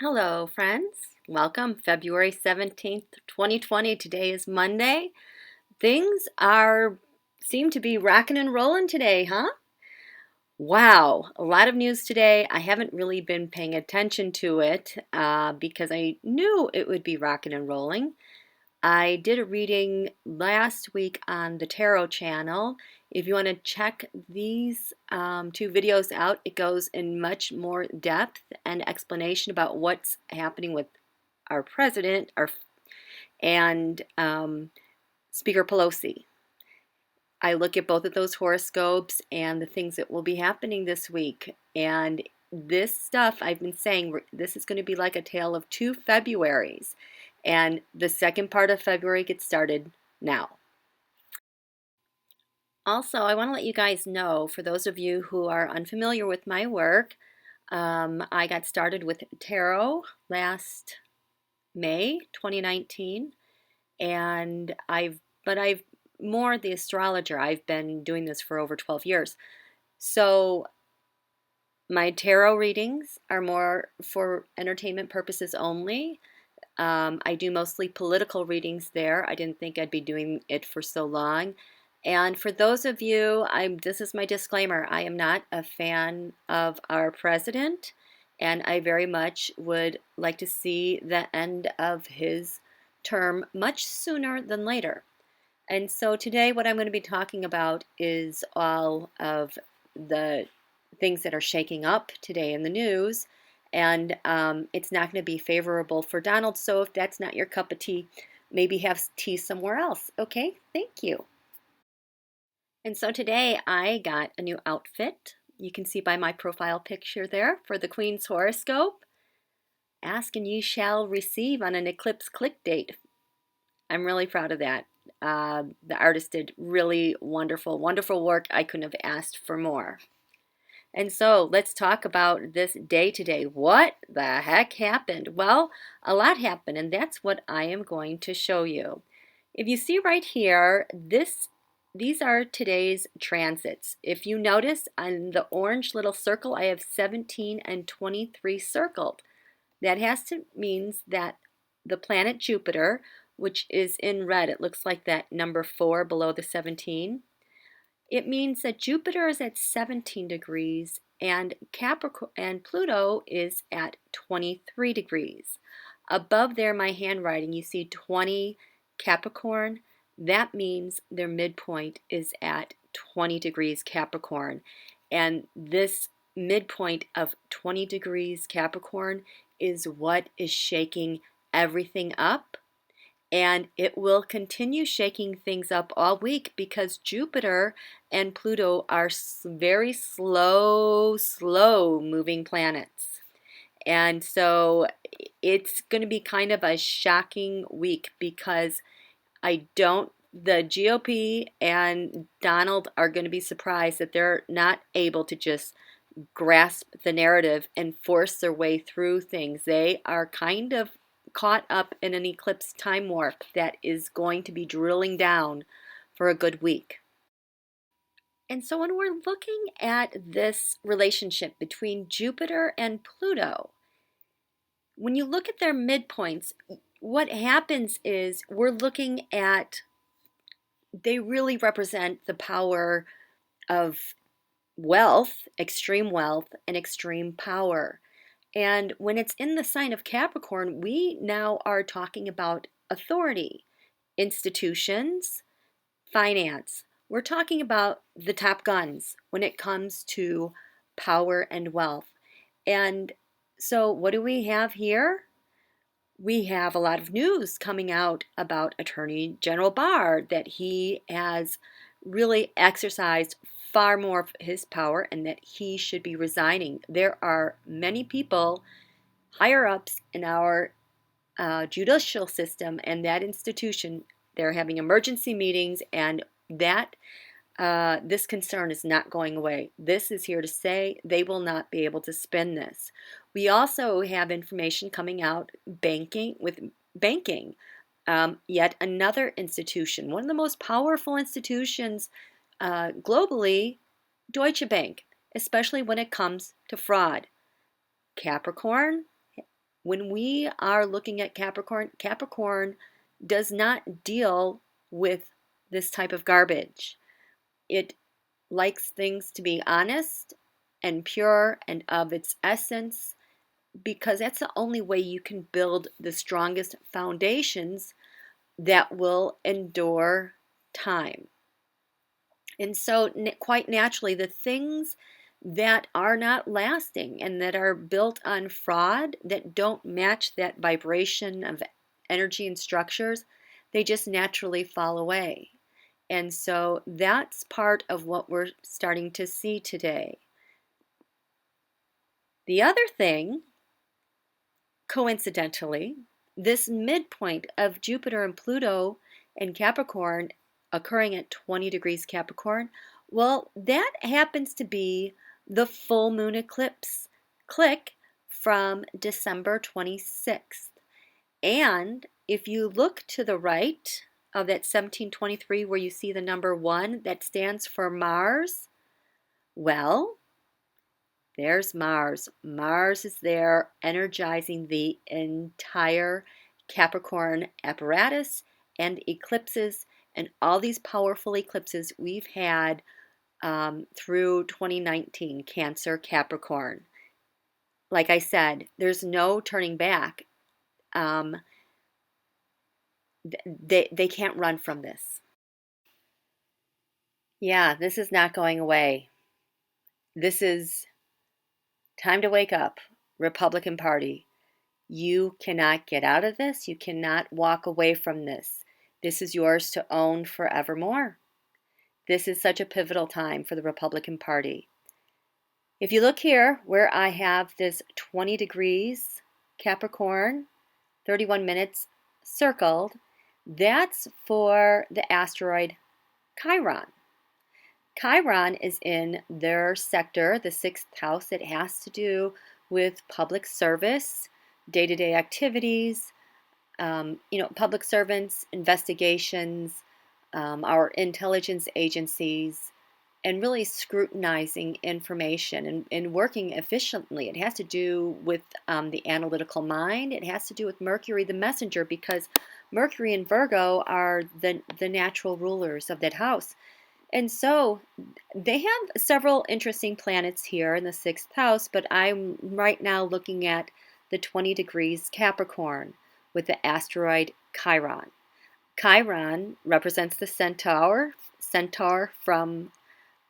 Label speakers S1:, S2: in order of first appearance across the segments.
S1: Hello, friends. Welcome, February 17th, 2020. Today is Monday. Things seem to be rocking and rolling today, huh? Wow, a lot of news today. I haven't really been paying attention to it because I knew it would be rocking and rolling. I did a reading last week on the Tarot channel. If you want to check these two videos out, it goes in much more depth and explanation about what's happening with our president and Speaker Pelosi. I look at both of those horoscopes and the things that will be happening this week. And this stuff, I've been saying, this is going to be like a tale of two Februaries. And the second part of February gets started now. Also, I want to let you guys know, for those of you who are unfamiliar with my work, I got started with tarot last May 2019, and I've more the astrologer. I've been doing this for over 12 years. So my tarot readings are more for entertainment purposes only. I do mostly political readings there. I didn't think I'd be doing it for so long. And for those of you, this is my disclaimer. I am not a fan of our president, and I very much would like to see the end of his term much sooner than later. And so today what I'm going to be talking about is all of the things that are shaking up today in the news. And it's not going to be favorable for Donald. So if that's not your cup of tea, maybe have tea somewhere else. Okay, thank you. And so today I got a new outfit. You can see by my profile picture there for the Queen's horoscope. Ask and you shall receive on an eclipse click date. I'm really proud of that. The artist did really wonderful, wonderful work. I couldn't have asked for more. And so let's talk about this day today. What the heck happened? Well, a lot happened, and that's what I am going to show you. If you see right here, these are today's transits. If you notice on the orange little circle, I have 17 and 23 circled. That means that the planet Jupiter, which is in red, it looks like that number 4 below the 17. It means that Jupiter is at 17 degrees and Capricorn and Pluto is at 23 degrees. Above there, my handwriting, you see 20 Capricorn. That means their midpoint is at 20 degrees Capricorn. And this midpoint of 20 degrees Capricorn is what is shaking everything up. And it will continue shaking things up all week because Jupiter and Pluto are very slow moving planets. And so it's going to be kind of a shocking week because the GOP and Donald are going to be surprised that they're not able to just grasp the narrative and force their way through things. They are kind of caught up in an eclipse time warp that is going to be drilling down for a good week. And so when we're looking at this relationship between Jupiter and Pluto, when you look at their midpoints, what happens is they really represent the power of wealth, extreme wealth, and extreme power. And when it's in the sign of Capricorn, we now are talking about authority, institutions, finance. We're talking about the top guns when it comes to power and wealth. And so what do we have here? We have a lot of news coming out about Attorney General Barr, that he has really exercised far more of his power and that he should be resigning. There are many people, higher ups in our judicial system and that institution, they're having emergency meetings, and that this concern is not going away. This is here to stay. They will not be able to spin this. We also have information coming out with banking. Yet another institution, one of the most powerful institutions globally, Deutsche Bank, especially when it comes to fraud. Capricorn When we are looking at Capricorn, Capricorn does not deal with this type of garbage. It likes things to be honest and pure and of its essence, because that's the only way you can build the strongest foundations that will endure time. And so, quite naturally, the things that are not lasting and that are built on fraud, that don't match that vibration of energy and structures, they just naturally fall away. And so that's part of what we're starting to see today. The other thing, coincidentally, this midpoint of Jupiter and Pluto and Capricorn occurring at 20 degrees Capricorn, well, that happens to be the full moon eclipse click from December 26th. And if you look to the right of that 1723 where you see the number 1 that stands for Mars, well, there's Mars. Mars is there energizing the entire Capricorn apparatus and eclipses and all these powerful eclipses we've had through 2019, Cancer, Capricorn. Like I said, there's no turning back. They can't run from this. Yeah, this is not going away. This is time to wake up, Republican Party. You cannot get out of this. You cannot walk away from this. This is yours to own forevermore. This is such a pivotal time for the Republican Party. If you look here where I have this 20 degrees Capricorn, 31 minutes circled, that's for the asteroid Chiron. Chiron is in their sector, the 6th house. It has to do with public service, day-to-day activities, public servants, investigations, our intelligence agencies, and really scrutinizing information and working efficiently. It has to do with the analytical mind. It has to do with Mercury, the messenger, because Mercury and Virgo are the natural rulers of that house. And so they have several interesting planets here in the 6th house, but I'm right now looking at the 20 degrees Capricorn with the asteroid Chiron. Chiron represents the centaur from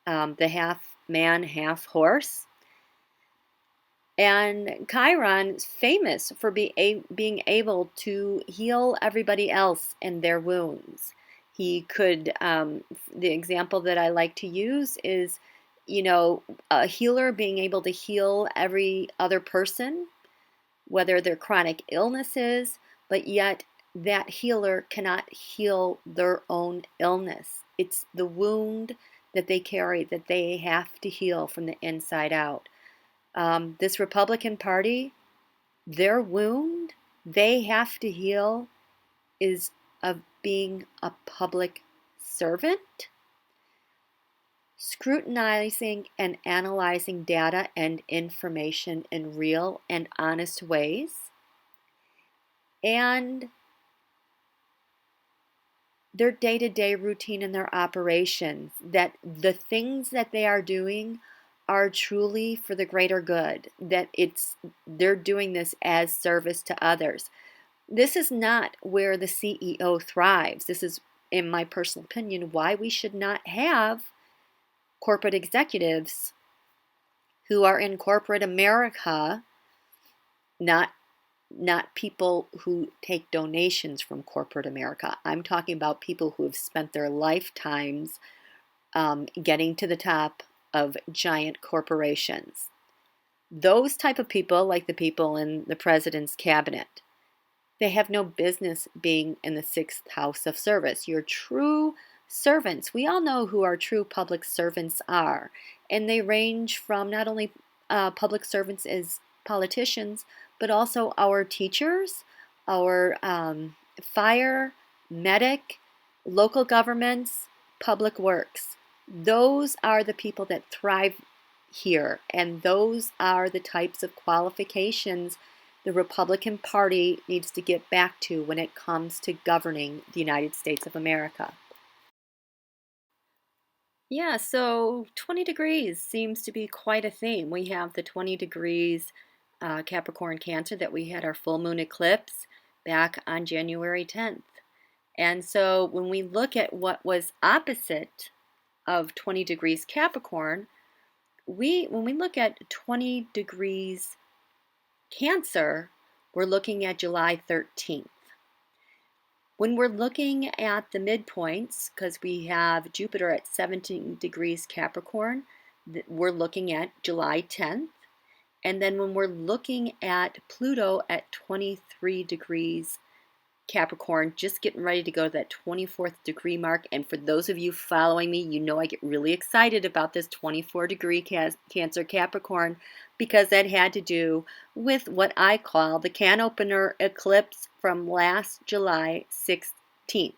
S1: the half man, half horse. And Chiron is famous for being able to heal everybody else in their wounds. He could, the example that I like to use is, a healer being able to heal every other person, whether they're chronic illnesses, but yet that healer cannot heal their own illness. It's the wound that they carry that they have to heal from the inside out. This Republican Party, their wound they have to heal is of being a public servant, scrutinizing and analyzing data and information in real and honest ways, and their day-to-day routine and their operations, that the things that they are doing are truly for the greater good, that they're doing this as service to others. This is not where the CEO thrives. This is, in my personal opinion, why we should not have corporate executives who are in corporate America, not people who take donations from corporate America. I'm talking about people who have spent their lifetimes getting to the top of giant corporations. Those type of people, like the people in the president's cabinet, they have no business being in the 6th house of service. Your true servants, we all know who our true public servants are, and they range from not only public servants as politicians, but also our teachers, our fire, medic, local governments, public works. Those are the people that thrive here, and those are the types of qualifications the Republican Party needs to get back to when it comes to governing the United States of America. Yeah, so 20 degrees seems to be quite a theme. We have the 20 degrees Capricorn Cancer that we had our full moon eclipse back on January 10th. And so when we look at what was opposite of 20 degrees Capricorn, when we look at 20 degrees Cancer, we're looking at July 13th. When we're looking at the midpoints, because we have Jupiter at 17 degrees Capricorn, we're looking at July 10th. And then when we're looking at Pluto at 23 degrees Capricorn, just getting ready to go to that 24th degree mark. And for those of you following me, you know I get really excited about this 24 degree Cancer Capricorn, because that had to do with what I call the CanOpener eclipse from last July 16th.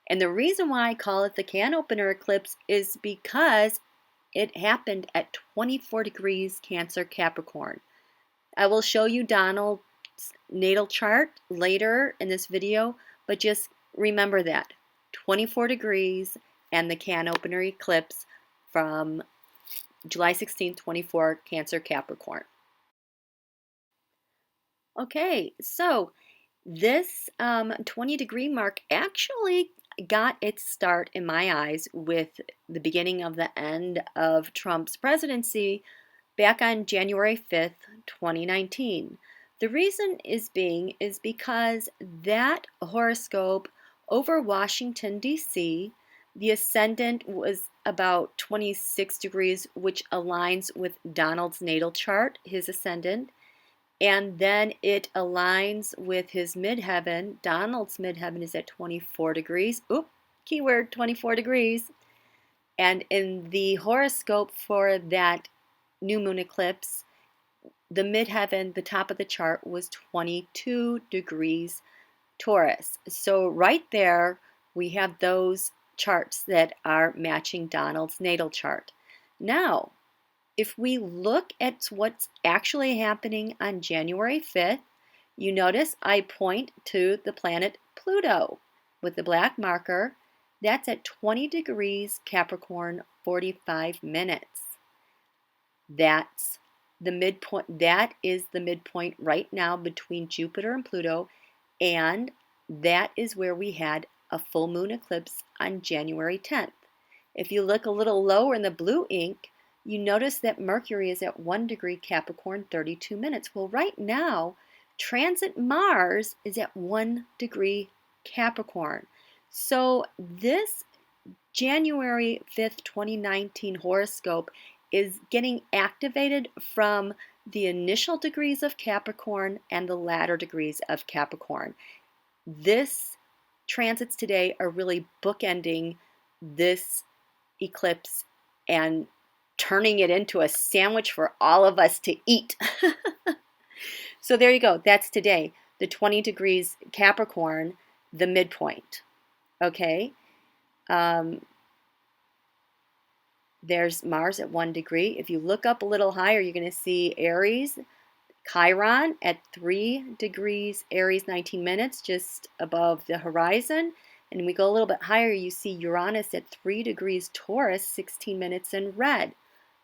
S1: And the reason why I call it the CanOpener eclipse is because it happened at 24 degrees Cancer Capricorn. I will show you Donald's natal chart later in this video, but just remember that 24 degrees and the CanOpener eclipse from July 16th, 24, Cancer Capricorn. Okay, so this 20 degree mark actually got its start in my eyes with the beginning of the end of Trump's presidency back on January 5th, 2019. The reason is because that horoscope over Washington, D.C., the ascendant was about 26 degrees, which aligns with Donald's natal chart, his ascendant. And then it aligns with his midheaven. Donald's midheaven is at 24 degrees. Oop, keyword 24 degrees. And in the horoscope for that new moon eclipse, the midheaven, the top of the chart, was 22 degrees Taurus. So right there, we have those charts that are matching Donald's natal chart. Now, if we look at what's actually happening on January 5th, you notice I point to the planet Pluto with the black marker. That's at 20 degrees Capricorn, 45 minutes. That's the midpoint. That is the midpoint right now between Jupiter and Pluto, and that is where we had a full moon eclipse on January 10th. If you look a little lower in the blue ink, you notice that Mercury is at 1 degree Capricorn, 32 minutes. Well, right now, transit Mars is at 1 degree Capricorn. So this January 5th, 2019 horoscope is getting activated from the initial degrees of Capricorn and the latter degrees of Capricorn. This transits today are really bookending this eclipse and turning it into a sandwich for all of us to eat. So there you go. That's today. The 20 degrees Capricorn, the midpoint. Okay. There's Mars at 1 degree. If you look up a little higher, you're going to see Aries, Chiron at 3 degrees, Aries 19 minutes, just above the horizon. And we go a little bit higher, you see Uranus at 3 degrees Taurus, 16 minutes in red.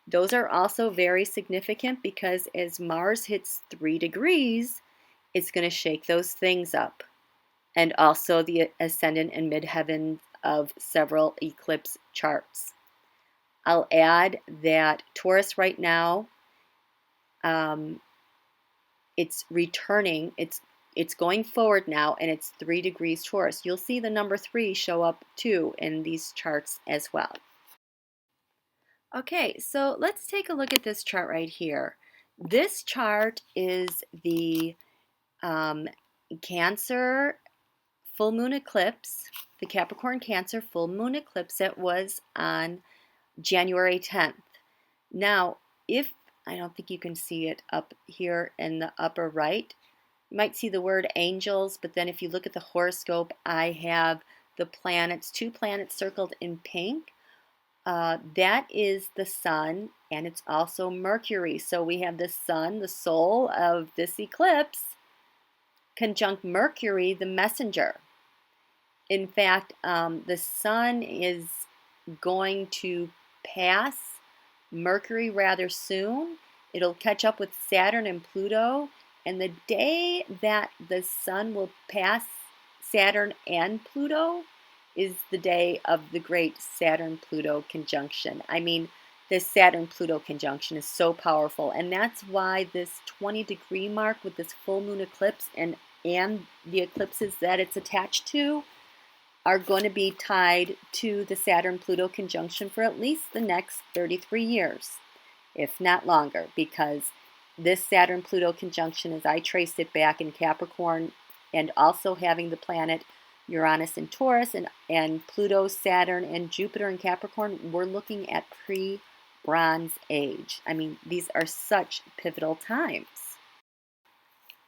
S1: Those are also very significant because as Mars hits 3 degrees, it's going to shake those things up. And also the ascendant and midheaven of several eclipse charts. I'll add that Taurus right now, it's returning, it's going forward now, and it's 3 degrees Taurus. You'll see the number 3 show up too in these charts as well. Okay, so let's take a look at this chart right here. This chart is the Cancer full moon eclipse, the Capricorn Cancer full moon eclipse that was on January 10th. Now, I don't think you can see it up here in the upper right. You might see the word angels, but then if you look at the horoscope, I have the planets, 2 planets circled in pink. that is the sun, and it's also Mercury. So we have the sun, the soul of this eclipse, conjunct Mercury, the messenger. In fact, the sun is going to pass Mercury rather soon. It'll catch up with Saturn and Pluto, and the day that the sun will pass Saturn and Pluto is the day of the great Saturn-Pluto conjunction. I mean, this Saturn-Pluto conjunction is so powerful, and that's why this 20-degree mark with this full moon eclipse and the eclipses that it's attached to are going to be tied to the Saturn-Pluto conjunction for at least the next 33 years, if not longer, because this Saturn-Pluto conjunction, as I traced it back in Capricorn, and also having the planet Uranus in Taurus and Pluto, Saturn, and Jupiter in Capricorn, we're looking at pre-Bronze Age. I mean, these are such pivotal times.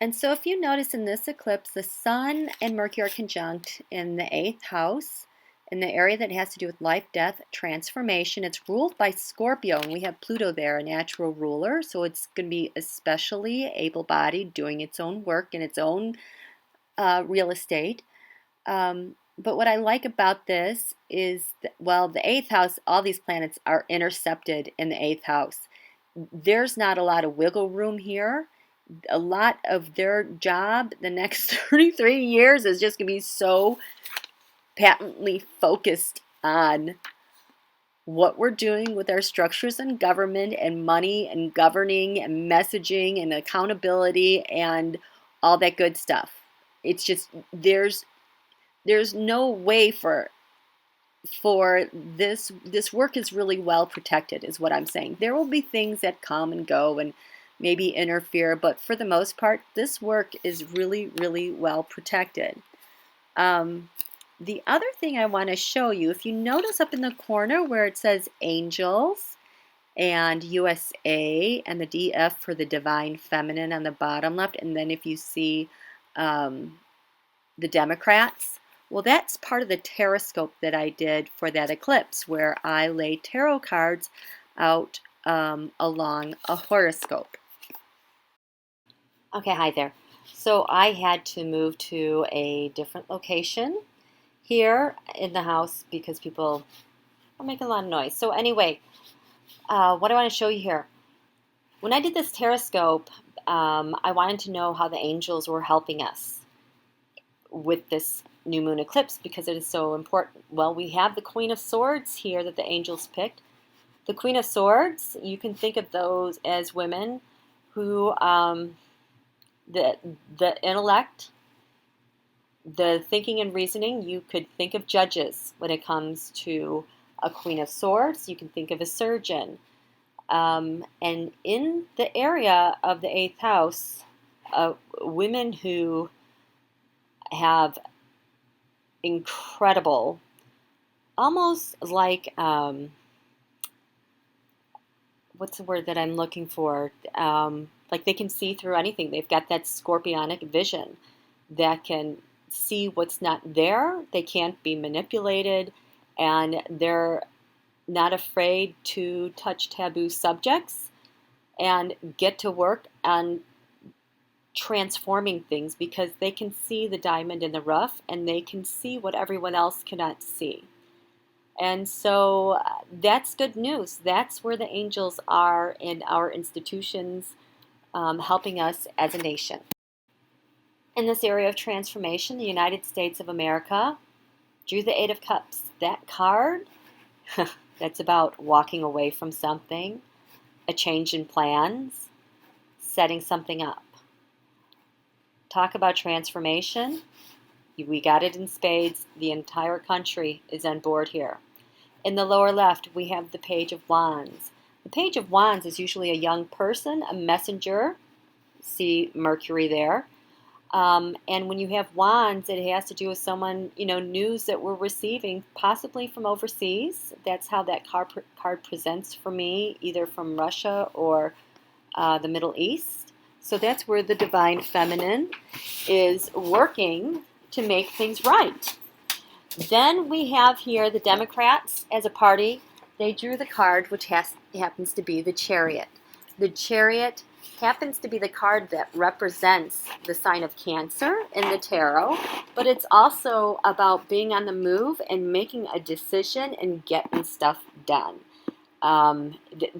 S1: And so if you notice in this eclipse, the sun and Mercury are conjunct in the 8th house, in the area that has to do with life, death, transformation. It's ruled by Scorpio, and we have Pluto there, a natural ruler, so it's going to be especially able-bodied, doing its own work in its own real estate. But what I like about this is, well, the 8th house, all these planets are intercepted in the 8th house. There's not a lot of wiggle room here. A lot of their job the next 33 years is just going to be so patently focused on what we're doing with our structures and government and money and governing and messaging and accountability and all that good stuff. It's just, there's no way for this work is really well protected, is what I'm saying. There will be things that come and go and maybe interfere, but for the most part, this work is really, really well protected. The other thing I want to show you, if you notice up in the corner where it says angels and USA and the DF for the divine feminine on the bottom left, and then if you see the Democrats, well, that's part of the Taroscope that I did for that eclipse, where I lay tarot cards out along a horoscope. Okay, hi there. So I had to move to a different location here in the house because people are making a lot of noise. So anyway, what I want to show you here. When I did this Taroscope, I wanted to know how the angels were helping us with this new moon eclipse because it is so important. Well, we have the Queen of Swords here that the angels picked. The Queen of Swords, you can think of those as women who the intellect, the thinking and reasoning. You could think of judges when it comes to a Queen of Swords. You can think of a surgeon. And in the area of the 8th house, women who have incredible, almost like, what's the word that I'm looking for? Like they can see through anything. They've got that scorpionic vision that can see what's not there. They can't be manipulated, and they're not afraid to touch taboo subjects and get to work on transforming things because they can see the diamond in the rough and they can see what everyone else cannot see. And so that's good news. That's where the angels are in our institutions, helping us as a nation. In this area of transformation, the United States of America drew the Eight of Cups. That card, that's about walking away from something, a change in plans, setting something up. Talk about transformation. We got it in spades. The entire country is on board here. In the lower left, we have the Page of Wands. The Page of Wands is usually a young person, a messenger. See Mercury there. And when you have wands, it has to do with someone, news that we're receiving, possibly from overseas. That's how that card presents for me, either from Russia or the Middle East. So that's where the divine feminine is working to make things right. Then we have here the Democrats as a party they drew the card, which happens to be the Chariot. The Chariot happens to be the card that represents the sign of Cancer in the tarot, but it's also about being on the move and making a decision and getting stuff done.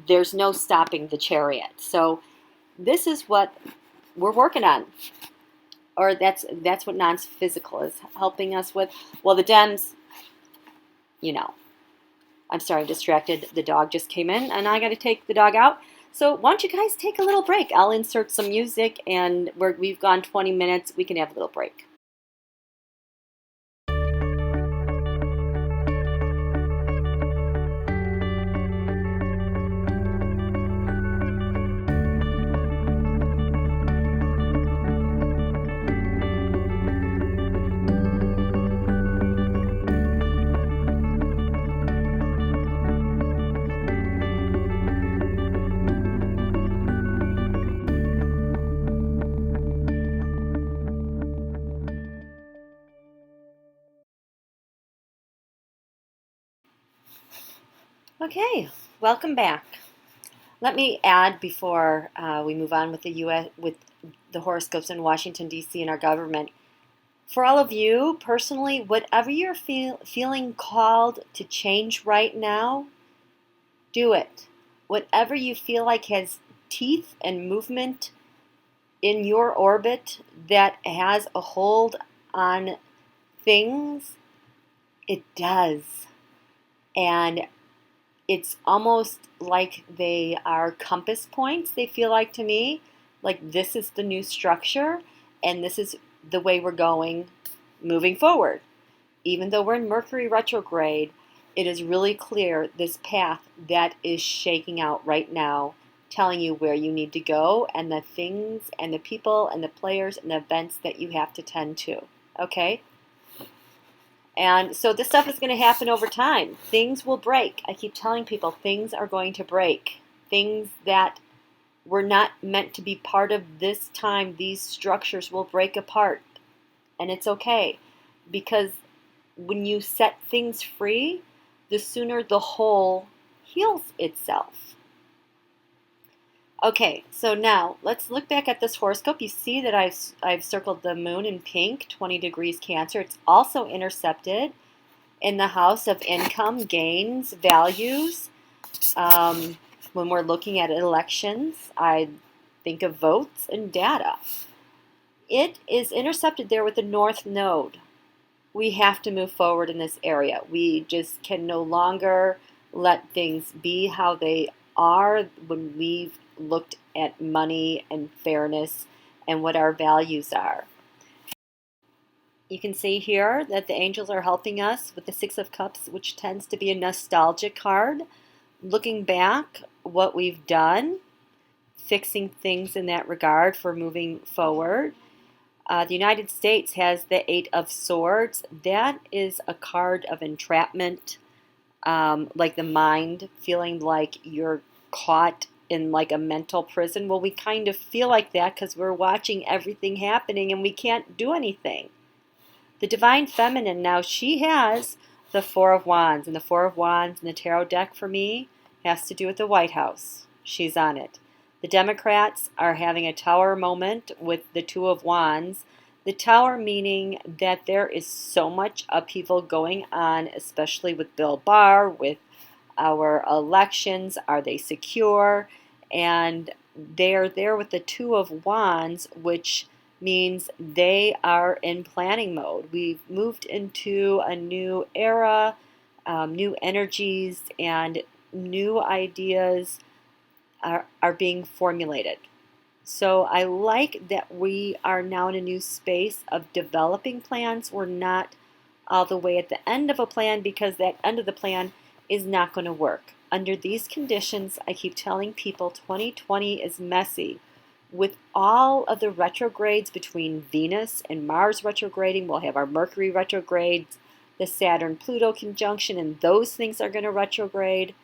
S1: There's no stopping the Chariot. So this is what we're working on, or that's what non-physical is helping us with. Well, the Dems, I'm sorry, I'm distracted. The dog just came in, and I got to take the dog out. So why don't you guys take a little break? I'll insert some music, and we've gone 20 minutes. We can have a little break. Okay, welcome back. Let me add before we move on with the horoscopes in Washington, D.C. and our government. For all of you, personally, whatever you're feeling called to change right now, do it. Whatever you feel like has teeth and movement in your orbit that has a hold on things, it does. And it's almost like they are compass points, they feel like to me. Like this is the new structure, and this is the way we're going moving forward. Even though we're in Mercury retrograde, it is really clear this path that is shaking out right now, telling you where you need to go and the things and the people and the players and the events that you have to tend to. Okay? And so this stuff is going to happen over time. Things will break. I keep telling people things are going to break. Things that were not meant to be part of this time, these structures will break apart. And it's okay. Because when you set things free, the sooner the whole heals itself. Okay, so now let's look back at this horoscope. You see that I've circled the moon in pink, 20 degrees Cancer. It's also intercepted in the house of income, gains, values. When we're looking at elections, I think of votes and data. It is intercepted there with the North Node. We have to move forward in this area. We just can no longer let things be how they are when we've looked at money and fairness and what our values are. You can see here that the angels are helping us with the Six of Cups, which tends to be a nostalgic card. Looking back, what we've done, fixing things in that regard for moving forward. The United States has the Eight of Swords. That is a card of entrapment, like the mind feeling like you're caught in like a mental prison. Well, we kind of feel like that because we're watching everything happening and we can't do anything. The Divine Feminine, now she has the Four of Wands. And the Four of Wands in the tarot deck for me has to do with the White House. She's on it. The Democrats are having a Tower moment with the Two of Wands. The Tower meaning that there is so much upheaval going on, especially with Bill Barr, with our elections. Are they secure? And they are there with the Two of Wands, which means they are in planning mode. We've moved into a new era, new energies, and new ideas are being formulated. So I like that we are now in a new space of developing plans. We're not all the way at the end of a plan because that end of the plan is not going to work. Under these conditions, I keep telling people 2020 is messy. With all of the retrogrades between Venus and Mars retrograding, we'll have our Mercury retrogrades, the Saturn-Pluto conjunction, and those things are going to retrograde.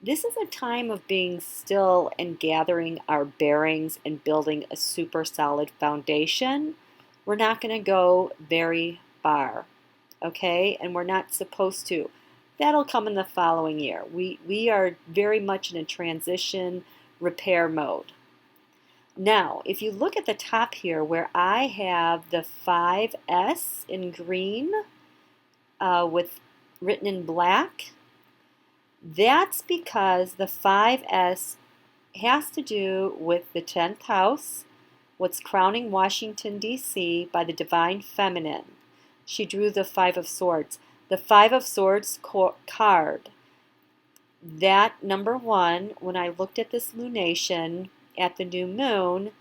S1: This is a time of being still and gathering our bearings and building a super solid foundation. We're not going to go very far, okay? And we're not supposed to. that'll come in the following year. We are very much in a transition repair mode. Now, if you look at the top here where I have the 5S in green with written in black, that's because the 5S has to do with the 10th house, what's crowning Washington, D.C. by the divine feminine. She drew the 5 of Swords. The 5 of Swords card, that number one, when I looked at this lunation at the new moon,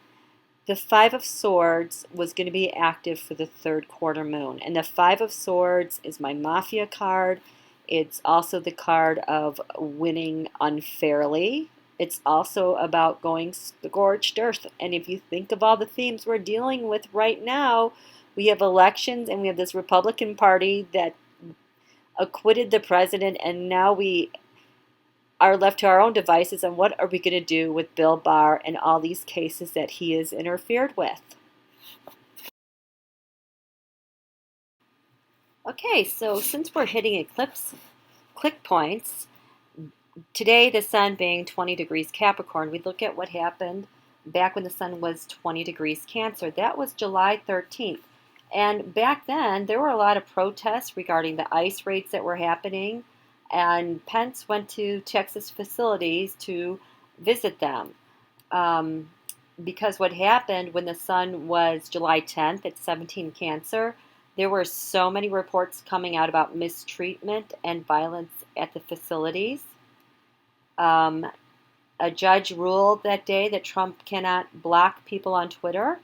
S1: the 5 of Swords was going to be active for the third quarter moon. And the 5 of Swords is my Mafia card. It's also the card of winning unfairly. It's also about going scorched earth. And if you think of all the themes we're dealing with right now, we have elections and we have this Republican Party that acquitted the president, and now we are left to our own devices on what are we going to do with Bill Barr and all these cases that he has interfered with. Okay, so since we're hitting eclipse click points, today the sun being 20 degrees Capricorn, we look at what happened back when the sun was 20 degrees Cancer. That was July 13th. And back then, there were a lot of protests regarding the ICE raids that were happening, and Pence went to Texas facilities to visit them. Because what happened when the sun was July 10th at 17 Cancer, there were so many reports coming out about mistreatment and violence at the facilities. A judge ruled that day that Trump cannot block people on Twitter.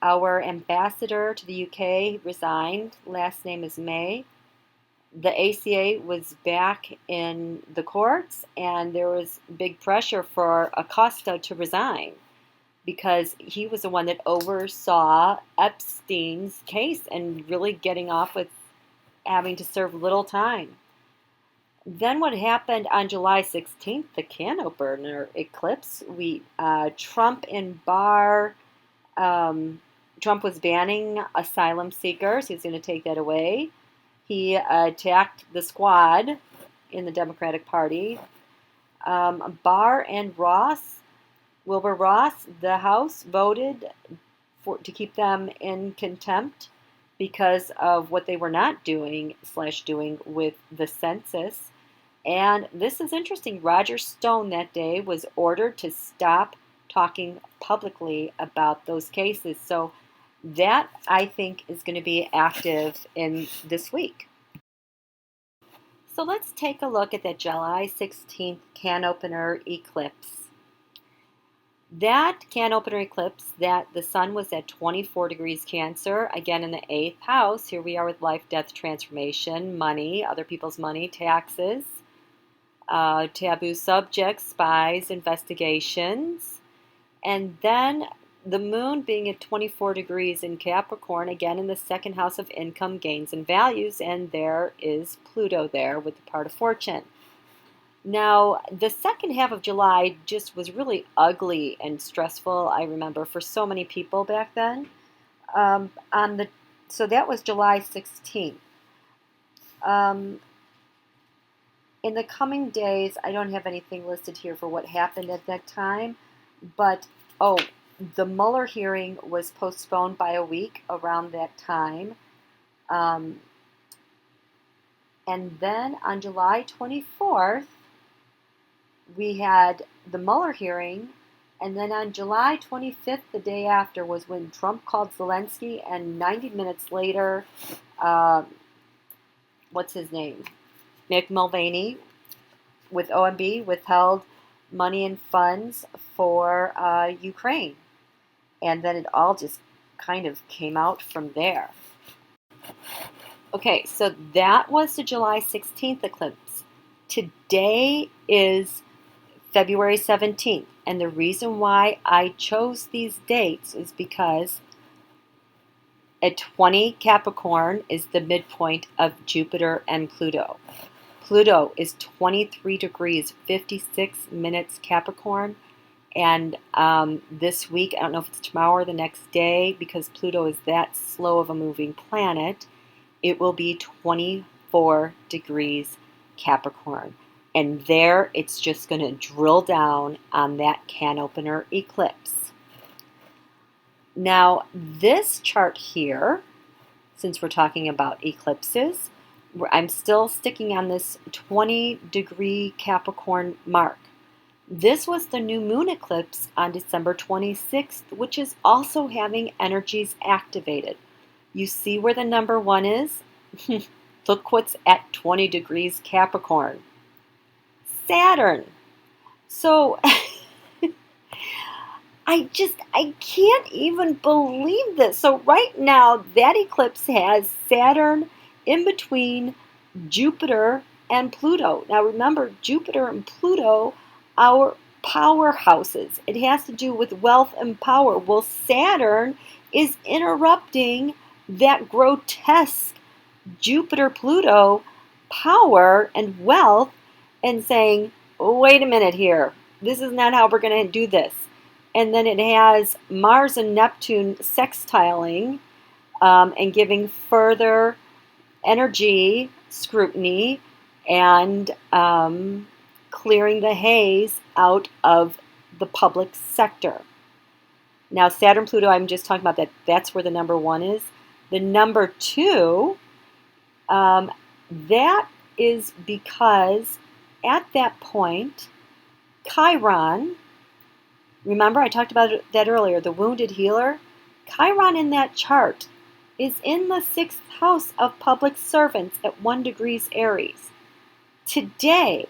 S1: Our ambassador to the UK resigned. Last name is May. The ACA was back in the courts, and there was big pressure for Acosta to resign because he was the one that oversaw Epstein's case and really getting off with having to serve little time. Then what happened on July 16th, the CanOpener eclipse, Trump and Barr, Trump was banning asylum seekers. He was going to take that away. He attacked the squad in the Democratic Party. Barr and Wilbur Ross, the House voted to keep them in contempt because of what they were not doing with the census. And this is interesting. Roger Stone that day was ordered to stop talking publicly about those cases. So that, I think, is going to be active in this week. So let's take a look at that July 16th CanOpener eclipse. That CanOpener eclipse, that the sun was at 24 degrees Cancer, again in the 8th house. Here we are with life, death, transformation, money, other people's money, taxes, taboo subjects, spies, investigations. And then the moon being at 24 degrees in Capricorn, again in the 2nd house of income, gains, and values. And there is Pluto there with the part of fortune. Now, the second half of July just was really ugly and stressful, I remember, for so many people back then. So that was July 16th. In the coming days, I don't have anything listed here for what happened at that time, but, the Mueller hearing was postponed by a week around that time. And then on July 24th, we had the Mueller hearing, and then on July 25th, the day after, was when Trump called Zelensky, and 90 minutes later, what's his name? Mick Mulvaney with OMB withheld money and funds for Ukraine. And then it all just kind of came out from there. Okay, so that was the July 16th eclipse. Today is February 17th. And the reason why I chose these dates is because at 20 Capricorn is the midpoint of Jupiter and Pluto. Pluto is 23 degrees, 56 minutes Capricorn. And this week, I don't know if it's tomorrow or the next day, because Pluto is that slow of a moving planet, it will be 24 4 degrees Capricorn. And there it's just going to drill down on that CanOpener eclipse. Now, this chart here, since we're talking about eclipses, I'm still sticking on this 20-degree Capricorn mark. This was the new moon eclipse on December 26th, which is also having energies activated. You see where the number 1 is? Look what's at 20 degrees Capricorn. Saturn. So I can't even believe this. So right now, that eclipse has Saturn in between Jupiter and Pluto. Now remember, Jupiter and Pluto are powerhouses. It has to do with wealth and power. Well, Saturn is interrupting that grotesque Jupiter-Pluto power and wealth and saying, wait a minute here, this is not how we're going to do this. And then it has Mars and Neptune sextiling and giving further energy scrutiny and clearing the haze out of the public sector. Now, Saturn, Pluto, I'm just talking about that. That's where the number 1 is. The number 2, that is because at that point, Chiron, remember I talked about that earlier, the wounded healer? Chiron in that chart is in the 6th house of public servants at 1 degrees Aries. Today,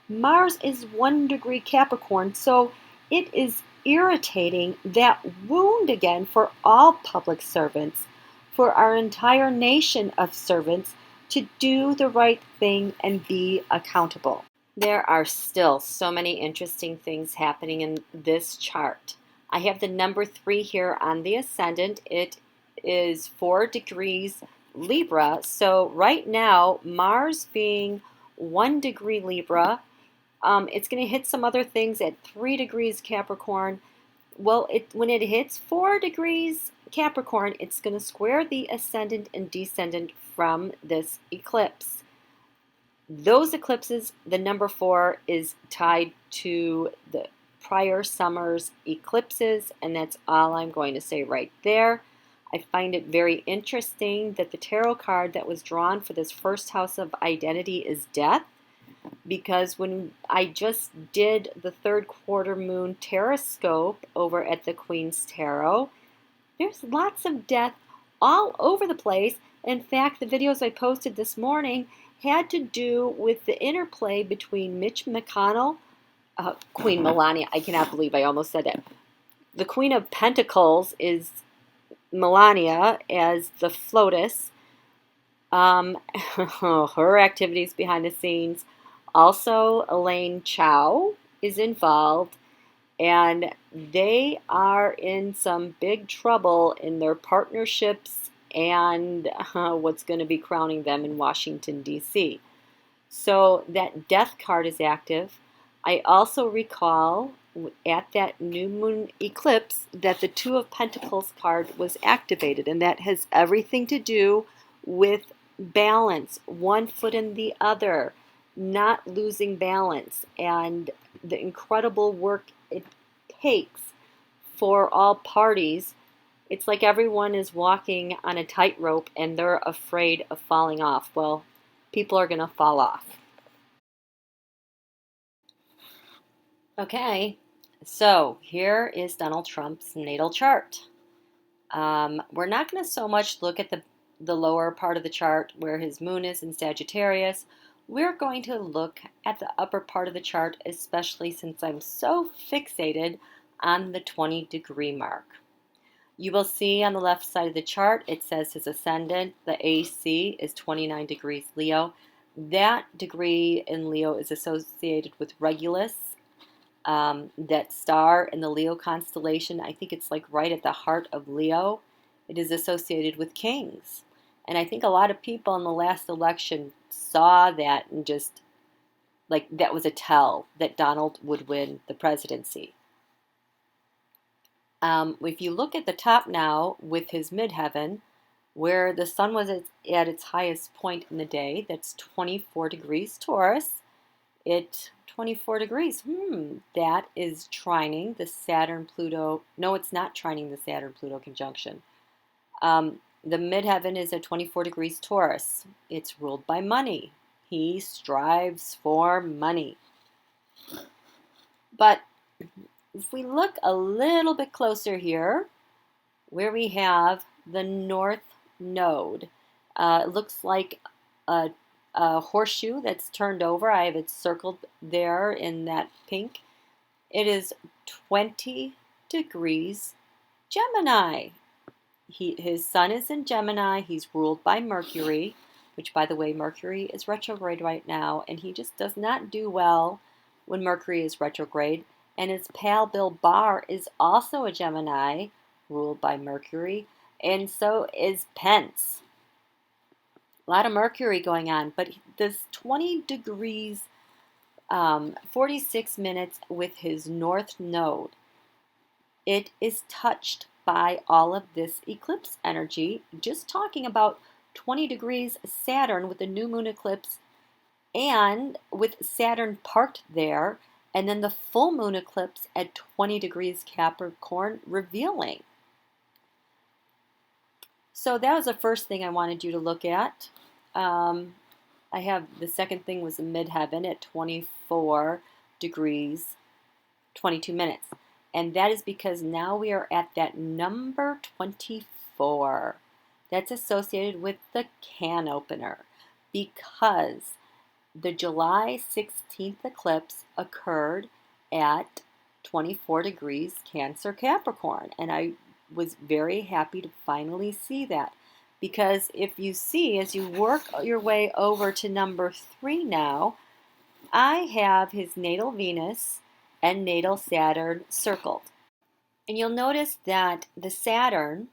S1: Mars is 1 degree Capricorn, so it is irritating that wound again for all public servants, for our entire nation of servants to do the right thing and be accountable. There are still so many interesting things happening in this chart. I have the number 3 here on the Ascendant. It is 4 degrees Libra. So right now, Mars being 1 degree Libra, it's going to hit some other things at 3 degrees Capricorn. Well, when it hits 4 degrees Capricorn, it's going to square the Ascendant and Descendant from this eclipse. Those eclipses, the number 4 is tied to the prior summer's eclipses, and that's all I'm going to say right there. I find it very interesting that the tarot card that was drawn for this first house of identity is death, because when I just did the 3rd quarter moon taroscope over at the Queen's Tarot, there's lots of death all over the place. In fact, the videos I posted this morning had to do with the interplay between Mitch McConnell, Queen Melania, I cannot believe I almost said that. The Queen of Pentacles is Melania as the FLOTUS. Her activities behind the scenes. Also, Elaine Chao is involved, and they are in some big trouble in their partnerships and what's going to be crowning them in Washington, D.C. So that death card is active. I also recall at that new moon eclipse that the 2 of Pentacles card was activated, and that has everything to do with balance, one foot in the other, not losing balance, and the incredible work it takes for all parties. It's like everyone is walking on a tightrope and they're afraid of falling off. Well, people are going to fall off. Okay, so here is Donald Trump's natal chart. We're not going to so much look at the lower part of the chart where his moon is in Sagittarius. We're going to look at the upper part of the chart, especially since I'm so fixated on the 20-degree mark. You will see on the left side of the chart, it says his ascendant, the AC, is 29 degrees Leo. That degree in Leo is associated with Regulus. That star in the Leo constellation, I think it's like right at the heart of Leo. It is associated with kings. And I think a lot of people in the last election saw that and just, like, that was a tell that Donald would win the presidency. If you look at the top now with his midheaven, where the sun was at its highest point in the day. That's 24 degrees Taurus. 24 degrees. That is trining the Saturn-Pluto. No, it's not trining the Saturn-Pluto conjunction. The midheaven is at 24 degrees Taurus. It's ruled by money. He strives for money. But if we look a little bit closer here, where we have the North Node, it looks like a horseshoe that's turned over. I have it circled there in that pink. It is 20 degrees Gemini. His sun is in Gemini. He's ruled by Mercury, which, by the way, Mercury is retrograde right now, and he just does not do well when Mercury is retrograde. And his pal Bill Barr is also a Gemini, ruled by Mercury, and so is Pence. A lot of Mercury going on, but this 20 degrees, 46 minutes with his North Node, it is touched by all of this eclipse energy. Just talking about 20 degrees Saturn with the new moon eclipse and with Saturn parked there, and then the full moon eclipse at 20 degrees Capricorn revealing. So that was the first thing I wanted you to look at. I have the second thing was the midheaven at 24 degrees, 22 minutes. And that is because now we are at that number 24. That's associated with the CanOpener, because the July 16th eclipse occurred at 24 degrees Cancer Capricorn. And I was very happy to finally see that. Because if you see, as you work your way over to number 3 now, I have his natal Venus and natal Saturn circled. And you'll notice that the Saturn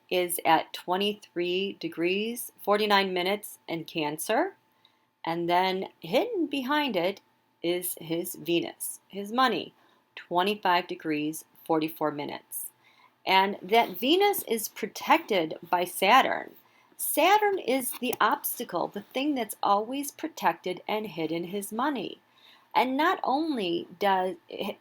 S1: is at 23 degrees, 49 minutes in Cancer. And then hidden behind it is his Venus, his money, 25 degrees, 44 minutes. And that Venus is protected by Saturn. Saturn is the obstacle, the thing that's always protected and hidden his money. And not only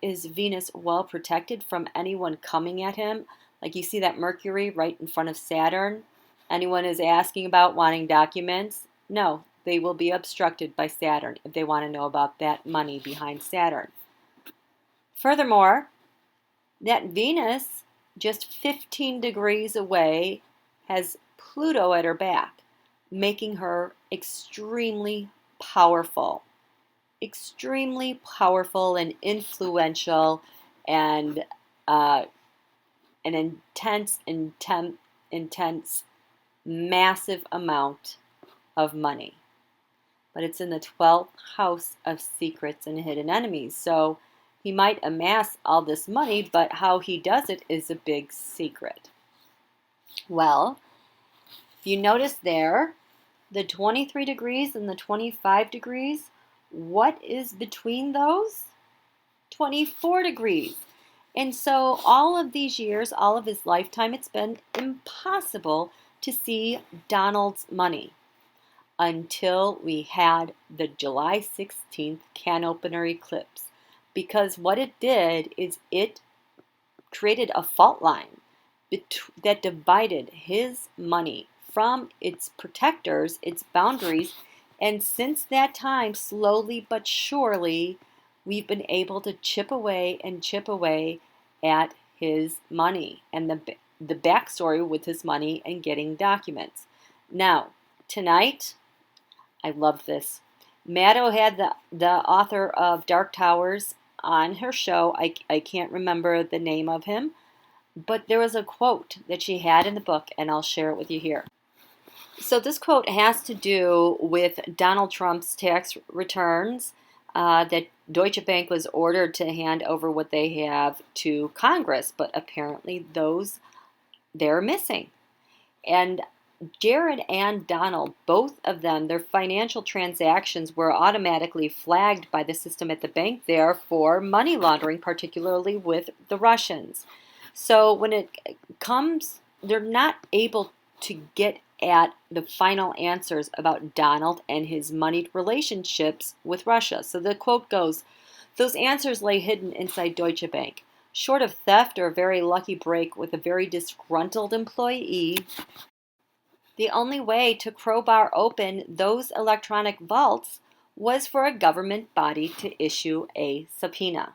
S1: is Venus well protected from anyone coming at him, like you see that Mercury right in front of Saturn, anyone is asking about wanting documents, no, they will be obstructed by Saturn if they want to know about that money behind Saturn. Furthermore, that Venus, just 15 degrees away, has Pluto at her back, making her extremely powerful and influential, and an intense, massive amount of money. But it's in the 12th house of secrets and hidden enemies. So he might amass all this money, but how he does it is a big secret. Well, if you notice there, the 23 degrees and the 25 degrees, what is between those? 24 degrees. And so all of these years, all of his lifetime, it's been impossible to see Donald's money until we had the July 16th CanOpener eclipse. Because what it did is it created a fault line that divided his money from its protectors, its boundaries. And since that time, slowly but surely, we've been able to chip away at his money and the backstory with his money and getting documents. Now, tonight, I loved this. Maddow had the author of Dark Towers on her show. I can't remember the name of him, but there was a quote that she had in the book, and I'll share it with you here. So this quote has to do with Donald Trump's tax returns, that Deutsche Bank was ordered to hand over what they have to Congress, but apparently they're missing. And Jared and Donald, both of them, their financial transactions were automatically flagged by the system at the bank there for money laundering, particularly with the Russians. So when it comes they're not able to get at the final answers about Donald and his moneyed relationships with Russia. So the quote goes, "Those answers lay hidden inside Deutsche Bank. Short of theft or a very lucky break with a very disgruntled employee, the only way to crowbar open those electronic vaults was for a government body to issue a subpoena."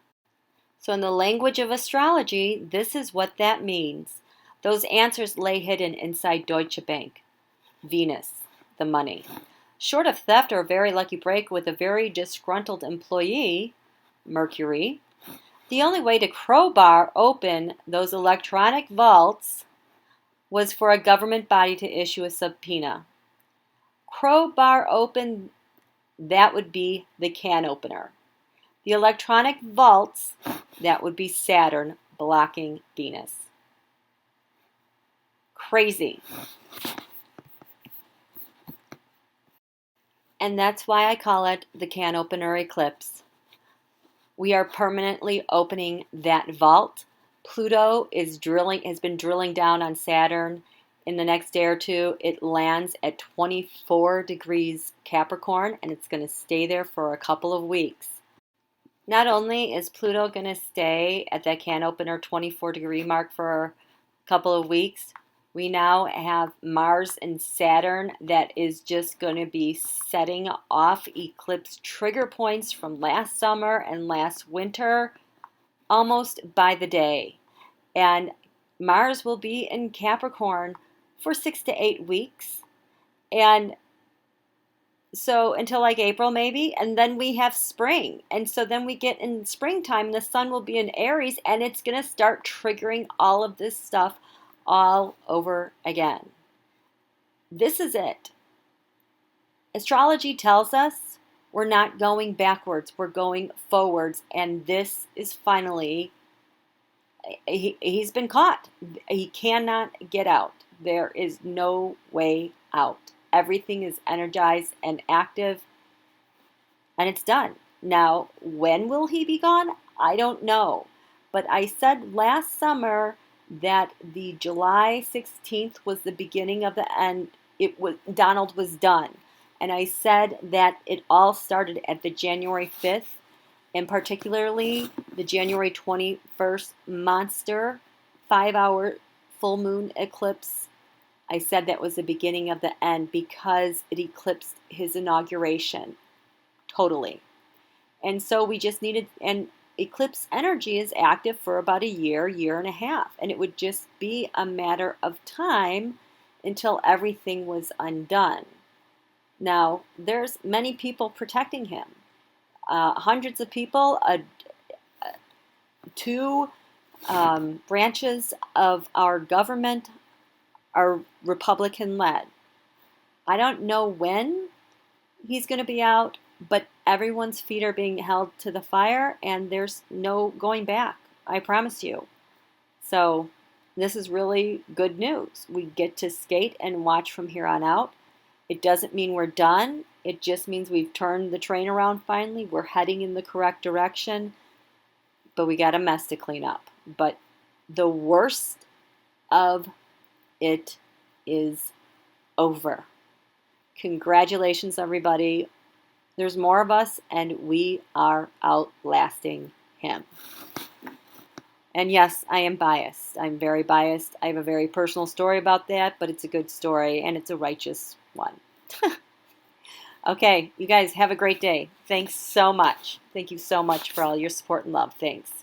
S1: So in the language of astrology, this is what that means. Those answers lay hidden inside Deutsche Bank. Venus, the money. Short of theft or a very lucky break with a very disgruntled employee, Mercury, the only way to crowbar open those electronic vaults was for a government body to issue a subpoena. Crowbar open, that would be the CanOpener. The electronic vaults, that would be Saturn blocking Venus. Crazy. And that's why I call it the CanOpener eclipse. We are permanently opening that vault. Pluto has been drilling down on Saturn. In the next day or two, it lands at 24 degrees Capricorn, and it's going to stay there for a couple of weeks. Not only is Pluto going to stay at that CanOpener 24-degree mark for a couple of weeks, we now have Mars and Saturn that is just going to be setting off eclipse trigger points from last summer and last winter almost by the day. And Mars will be in Capricorn for 6 to 8 weeks. And so until like April maybe, and then we have spring. And so then we get in springtime, the sun will be in Aries, and it's going to start triggering all of this stuff all over again. This is it. Astrology tells us we're not going backwards, we're going forwards, and this is finally, he's been caught. He cannot get out. There is no way out. Everything is energized and active, and it's done. Now, when will he be gone? I don't know. But I said last summer that the July 16th was the beginning of the end. Donald was done. And I said that it all started at the January 5th, and particularly the January 21st monster 5-hour full moon eclipse. I said that was the beginning of the end because it eclipsed his inauguration totally. And so we just needed, and eclipse energy is active for about a year, year and a half. And it would just be a matter of time until everything was undone. Now, there's many people protecting him. Hundreds of people, two branches of our government are Republican-led. I don't know when he's going to be out, but everyone's feet are being held to the fire, and there's no going back. I promise you. So this is really good news. We get to skate and watch from here on out. It doesn't mean we're done. It just means we've turned the train around finally. We're heading in the correct direction, but we got a mess to clean up. But the worst of it is over. Congratulations, everybody. There's more of us, and we are outlasting him. And yes, I am biased. I'm very biased. I have a very personal story about that, but it's a good story, and it's a righteous one. Okay, you guys have a great day. Thanks so much. Thank you so much for all your support and love. Thanks.